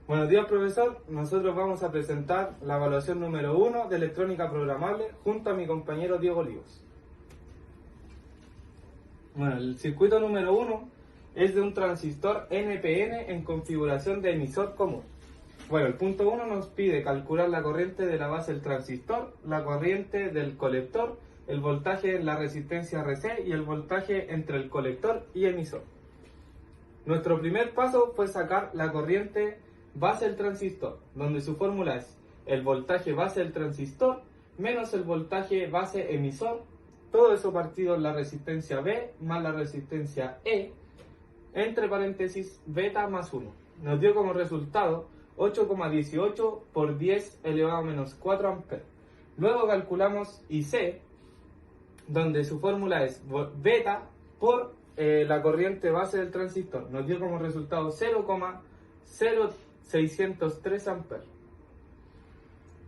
Buenos días, profesor. Nosotros vamos a presentar la evaluación número 1 de electrónica programable junto a mi compañero Diego Olivos. Bueno, el circuito número 1 es de un transistor NPN en configuración de emisor común. Bueno, el punto 1 nos pide calcular la corriente de la base del transistor, la corriente del colector, el voltaje en la resistencia RC y el voltaje entre el colector y emisor. Nuestro primer paso fue sacar la corriente base del transistor, donde su fórmula es el voltaje base del transistor menos el voltaje base emisor, todo eso partido en la resistencia B más la resistencia E, entre paréntesis beta más 1. Nos dio como resultado 8,18 por 10 elevado a menos 4 amperes. Luego calculamos IC, donde su fórmula es beta por la corriente base del transistor. Nos dio como resultado 0,0603 amperes.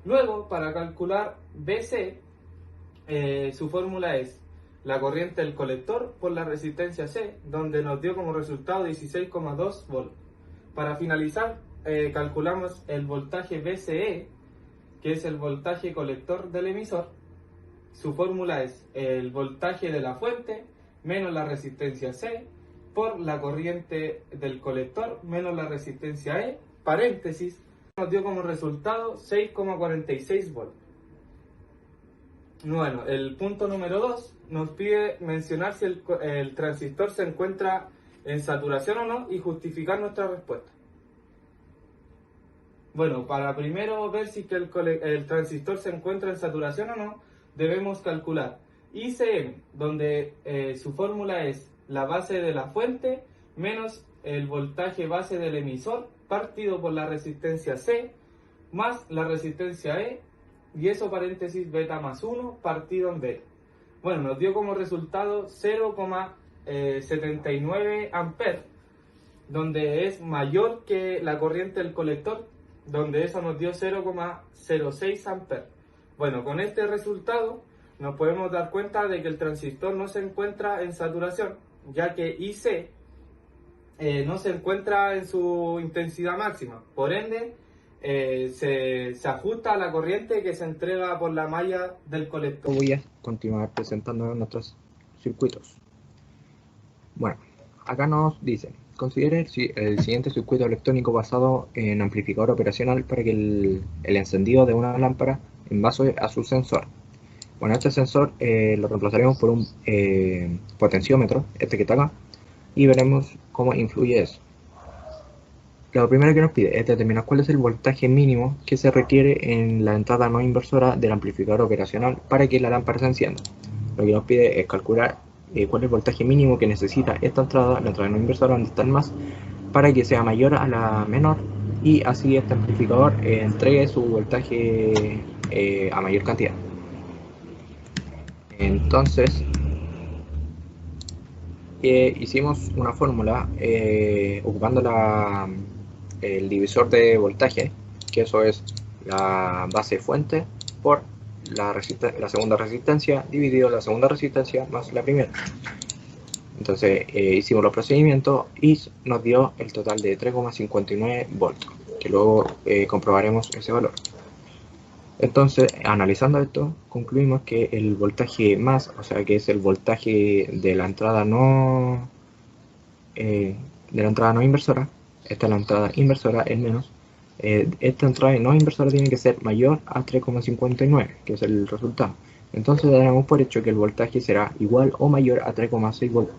Luego, para calcular BC, su fórmula es la corriente del colector por la resistencia C, donde nos dio como resultado 16,2 volts. Para finalizar, calculamos el voltaje BCE, que es el voltaje colector del emisor. Su fórmula es el voltaje de la fuente menos la resistencia C por la corriente del colector menos la resistencia E, paréntesis, nos dio como resultado 6,46 volts. Bueno, el punto número 2 nos pide mencionar si el transistor se encuentra en saturación o no y justificar nuestra respuesta. Bueno, para primero ver si el transistor se encuentra en saturación o no, debemos calcular ICM, donde su fórmula es la base de la fuente menos el voltaje base del emisor partido por la resistencia C más la resistencia E, y eso paréntesis beta más 1 partido en beta. Bueno, nos dio como resultado 0,79 amperes, donde es mayor que la corriente del colector, donde eso nos dio 0,06 amperes. Bueno, con este resultado nos podemos dar cuenta de que el transistor no se encuentra en saturación, ya que IC no se encuentra en su intensidad máxima. Por ende, se ajusta a la corriente que se entrega por la malla del colector. Voy a continuar presentando nuestros circuitos. Bueno, acá nos dice: considere el siguiente circuito electrónico basado en amplificador operacional para que el encendido de una lámpara en base a su sensor. Bueno, este sensor lo reemplazaremos por un potenciómetro, este que está acá, y veremos cómo influye eso. Lo primero que nos pide es determinar cuál es el voltaje mínimo que se requiere en la entrada no inversora del amplificador operacional para que la lámpara se encienda. Lo que nos pide es calcular cuál es el voltaje mínimo que necesita esta entrada, la entrada no inversora, donde está el más, para que sea mayor a la menor, y así este amplificador entregue su voltaje a mayor cantidad. Entonces, hicimos una fórmula ocupando el divisor de voltaje, que eso es la base fuente por la segunda resistencia dividido la segunda resistencia más la primera. Entonces hicimos los procedimientos y nos dio el total de 3,59 volts, que luego comprobaremos ese valor. Entonces, analizando esto, concluimos que el voltaje más, o sea que es el voltaje de la entrada no inversora, esta es la entrada inversora, es menos, esta entrada no inversora tiene que ser mayor a 3,59, que es el resultado. Entonces daremos por hecho que el voltaje será igual o mayor a 3,6 volts.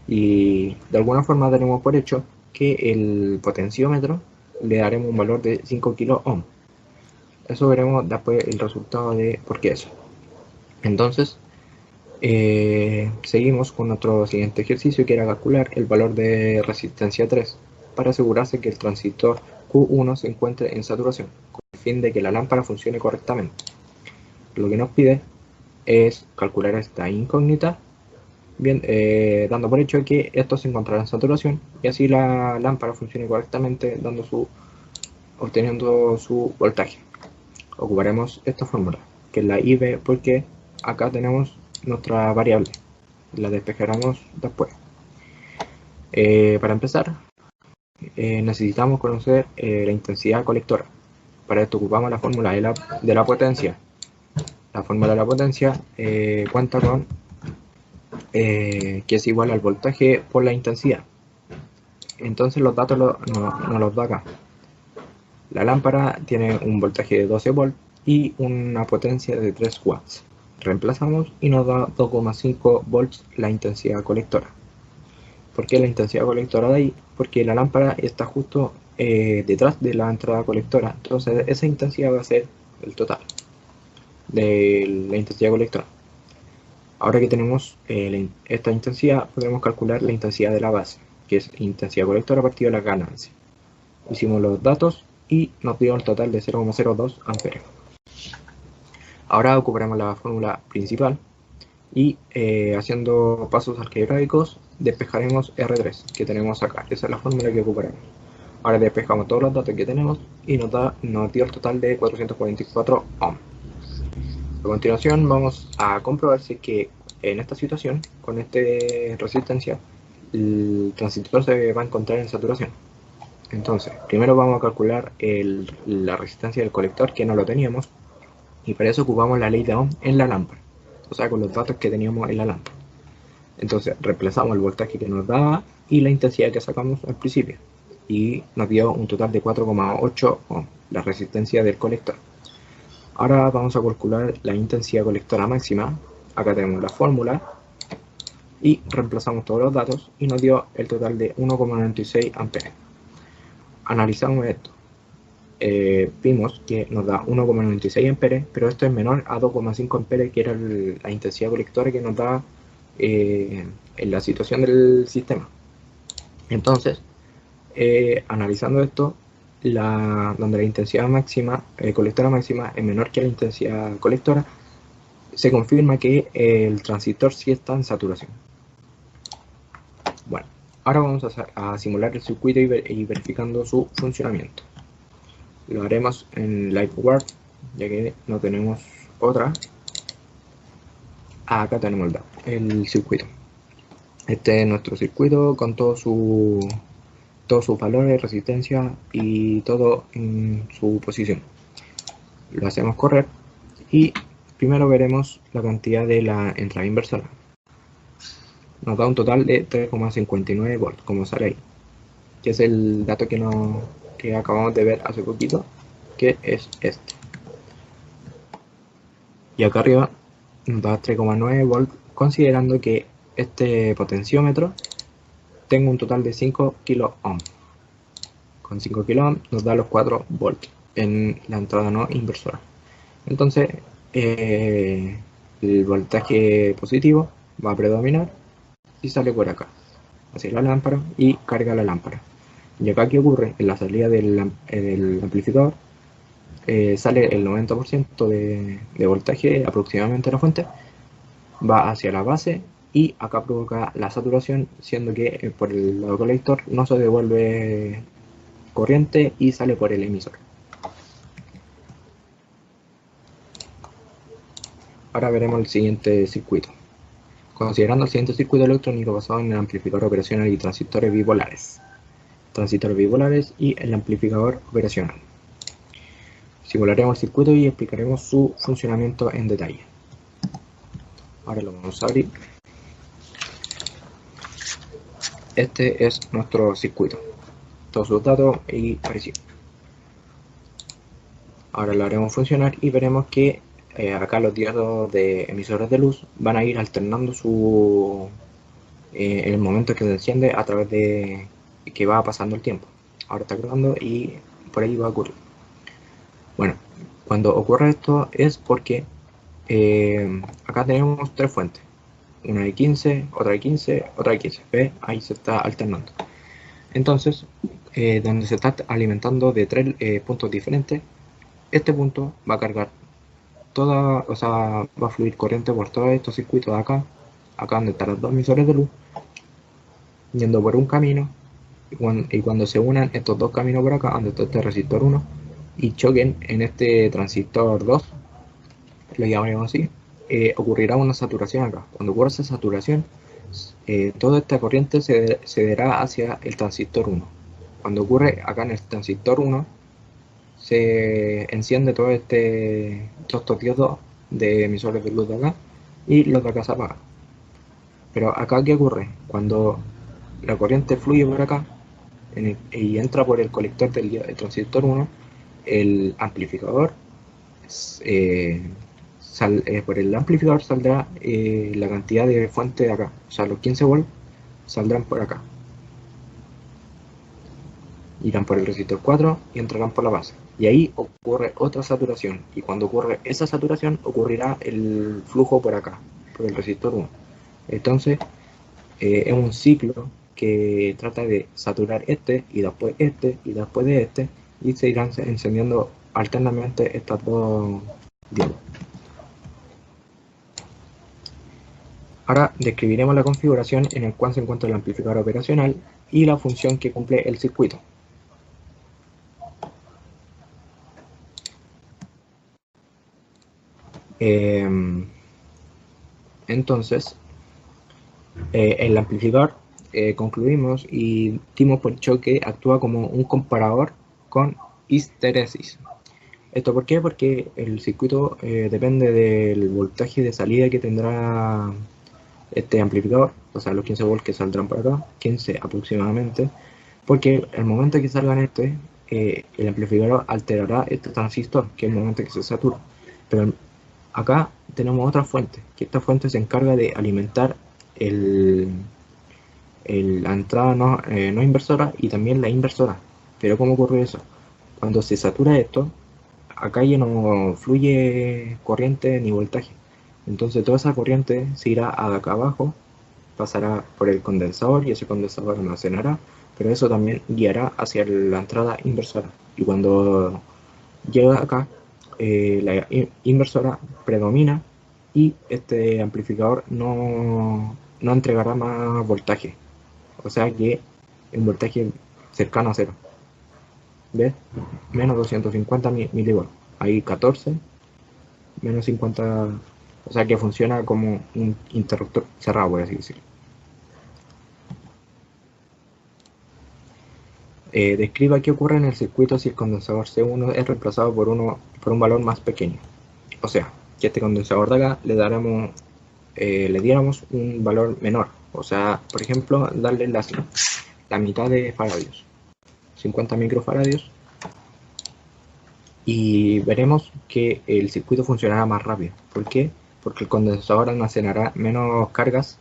Y de alguna forma daremos por hecho que el potenciómetro le daremos un valor de 5 kilo ohm. Eso veremos después el resultado de por qué eso. Entonces, seguimos con nuestro siguiente ejercicio, que era calcular el valor de resistencia 3 para asegurarse que el transistor Q1 se encuentre en saturación, con el fin de que la lámpara funcione correctamente. Lo que nos pide es calcular esta incógnita, bien, dando por hecho que esto se encontrará en saturación y así la lámpara funcione correctamente, obteniendo su voltaje. Ocuparemos esta fórmula, que es la IB, porque acá tenemos nuestra variable, la despejaremos después. Para empezar, necesitamos conocer la intensidad colectora. Para esto ocupamos la fórmula de la potencia. La fórmula de la potencia cuenta con que es igual al voltaje por la intensidad. Entonces los datos nos los da acá. La lámpara tiene un voltaje de 12 volts y una potencia de 3 watts. Reemplazamos y nos da 2,5 volts la intensidad colectora. ¿Por qué la intensidad colectora de ahí? Porque la lámpara está justo detrás de la entrada colectora. Entonces esa intensidad va a ser el total de la intensidad colectora. Ahora que tenemos esta intensidad, podremos calcular la intensidad de la base, que es intensidad colectora partido de la ganancia. Hicimos los datos y nos dio el total de 0,02 amperes. Ahora ocuparemos la fórmula principal y haciendo pasos algebraicos despejaremos R3 que tenemos acá. Esa es la fórmula que ocuparemos. Ahora despejamos todos los datos que tenemos y nos dio el total de 444 ohm. A continuación vamos a comprobar si es que en esta situación, con esta resistencia, el transistor se va a encontrar en saturación. Entonces, primero vamos a calcular la resistencia del colector, que no lo teníamos, y para eso ocupamos la ley de Ohm en la lámpara, o sea, con los datos que teníamos en la lámpara. Entonces, reemplazamos el voltaje que nos daba y la intensidad que sacamos al principio, y nos dio un total de 4,8 ohm, la resistencia del colector. Ahora vamos a calcular la intensidad colectora máxima. Acá tenemos la fórmula y reemplazamos todos los datos y nos dio el total de 1,96 amperes. Analizamos esto. Vimos que nos da 1,96 amperes, pero esto es menor a 2,5 amperes, que era la intensidad colectora que nos da en la situación del sistema. Entonces, analizando esto, donde la intensidad máxima, colectora máxima es menor que la intensidad colectora, se confirma que el transistor sí está en saturación. Bueno, ahora vamos a simular el circuito y verificando su funcionamiento. Lo haremos en LiveWire, ya que no tenemos otra. Acá tenemos el circuito. Este es nuestro circuito con todos sus valores, resistencia y todo en su posición. Lo hacemos correr y primero veremos la cantidad de la entrada inversora. Nos da un total de 3,59 volts, como sale ahí, que es el dato que acabamos de ver hace poquito, que es este. Y acá arriba nos da 3,9 volts, considerando que este potenciómetro tengo un total de 5 kilo ohm. Con 5 kilo ohm nos da los 4 volts en la entrada no inversora. Entonces el voltaje positivo va a predominar y sale por acá hacia la lámpara y carga la lámpara. Y acá, ¿qué ocurre? En la salida del amplificador sale el 90% de voltaje aproximadamente de la fuente, va hacia la base y acá provoca la saturación, siendo que por el lado colector no se devuelve corriente y sale por el emisor. Ahora veremos el siguiente circuito. Considerando el siguiente circuito electrónico basado en el amplificador operacional y transistores bipolares. Transistores bipolares y el amplificador operacional. Simularemos el circuito y explicaremos su funcionamiento en detalle. Ahora lo vamos a abrir. Este es nuestro circuito. Todos sus datos y parecido. Ahora lo haremos funcionar y veremos que acá los diodos de emisores de luz van a ir alternando en el momento que se enciende a través de que va pasando el tiempo. Ahora está grabando y por ahí va a ocurrir. Bueno, cuando ocurre esto es porque acá tenemos tres fuentes. Una de 15, otra de 15, otra de 15. ¿Ve? Ahí se está alternando. Entonces, donde se está alimentando de tres puntos diferentes, este punto va a cargar va a fluir corriente por todos estos circuitos de acá donde están los dos emisores de luz, yendo por un camino, y cuando se unan estos dos caminos por acá, donde está este resistor 1, y choquen en este transistor 2, lo llamaremos así, ocurrirá una saturación acá. Cuando ocurra esa saturación, toda esta corriente se dará hacia el transistor 1, cuando ocurre acá en el transistor 1, se enciende todos estos diodos de emisores de luz de acá y los de acá se apagan. Pero acá, ¿qué ocurre? Cuando la corriente fluye por acá y entra por el colector del transistor 1, el amplificador, por el amplificador saldrá la cantidad de fuente de acá, o sea, los 15 volts saldrán por acá. Irán por el resistor 4 y entrarán por la base. Y ahí ocurre otra saturación. Y cuando ocurre esa saturación, ocurrirá el flujo por acá, por el resistor 1. Entonces, es un ciclo que trata de saturar este, y después este, y después de este, y se irán encendiendo alternamente estas dos diodos. Ahora describiremos la configuración en el cual se encuentra el amplificador operacional y la función que cumple el circuito. Entonces, el amplificador concluimos y dimos por hecho que actúa como un comparador con histeresis. ¿Esto por qué? Porque el circuito depende del voltaje de salida que tendrá este amplificador, o sea, los 15 volts que saldrán por acá, 15 aproximadamente, porque el momento que salgan el amplificador alterará este transistor, que es el momento que se satura. Pero acá tenemos otra fuente, que esta fuente se encarga de alimentar la entrada no inversora y también la inversora. Pero ¿cómo ocurre eso? Cuando se satura esto, acá ya no fluye corriente ni voltaje. Entonces toda esa corriente se irá acá abajo, pasará por el condensador y ese condensador almacenará, pero eso también guiará hacia la entrada inversora. Y cuando llega acá, la inversora predomina y este amplificador no entregará más voltaje, o sea que un voltaje cercano a cero. ¿Ves? Menos 250 milivolts, ahí 14, menos 50, o sea que funciona como un interruptor cerrado, por así decirlo. Describa qué ocurre en el circuito si el condensador C1 es reemplazado por un valor más pequeño. O sea, que este condensador de acá le diéramos un valor menor. O sea, por ejemplo, darle la mitad de faradios, 50 microfaradios, y veremos que el circuito funcionará más rápido. ¿Por qué? Porque el condensador almacenará menos cargas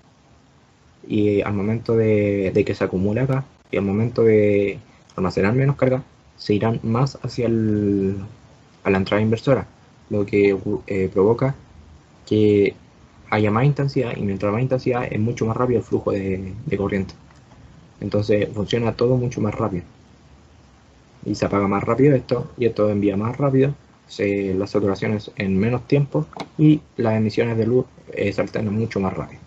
y al momento de que se acumule acá, y al momento de almacenar menos carga, se irán más hacia a la entrada inversora, lo que provoca que haya más intensidad, y mientras más intensidad es mucho más rápido el flujo de corriente. Entonces funciona todo mucho más rápido y se apaga más rápido esto, y esto envía más rápido las saturaciones en menos tiempo, y las emisiones de luz se alternan mucho más rápido.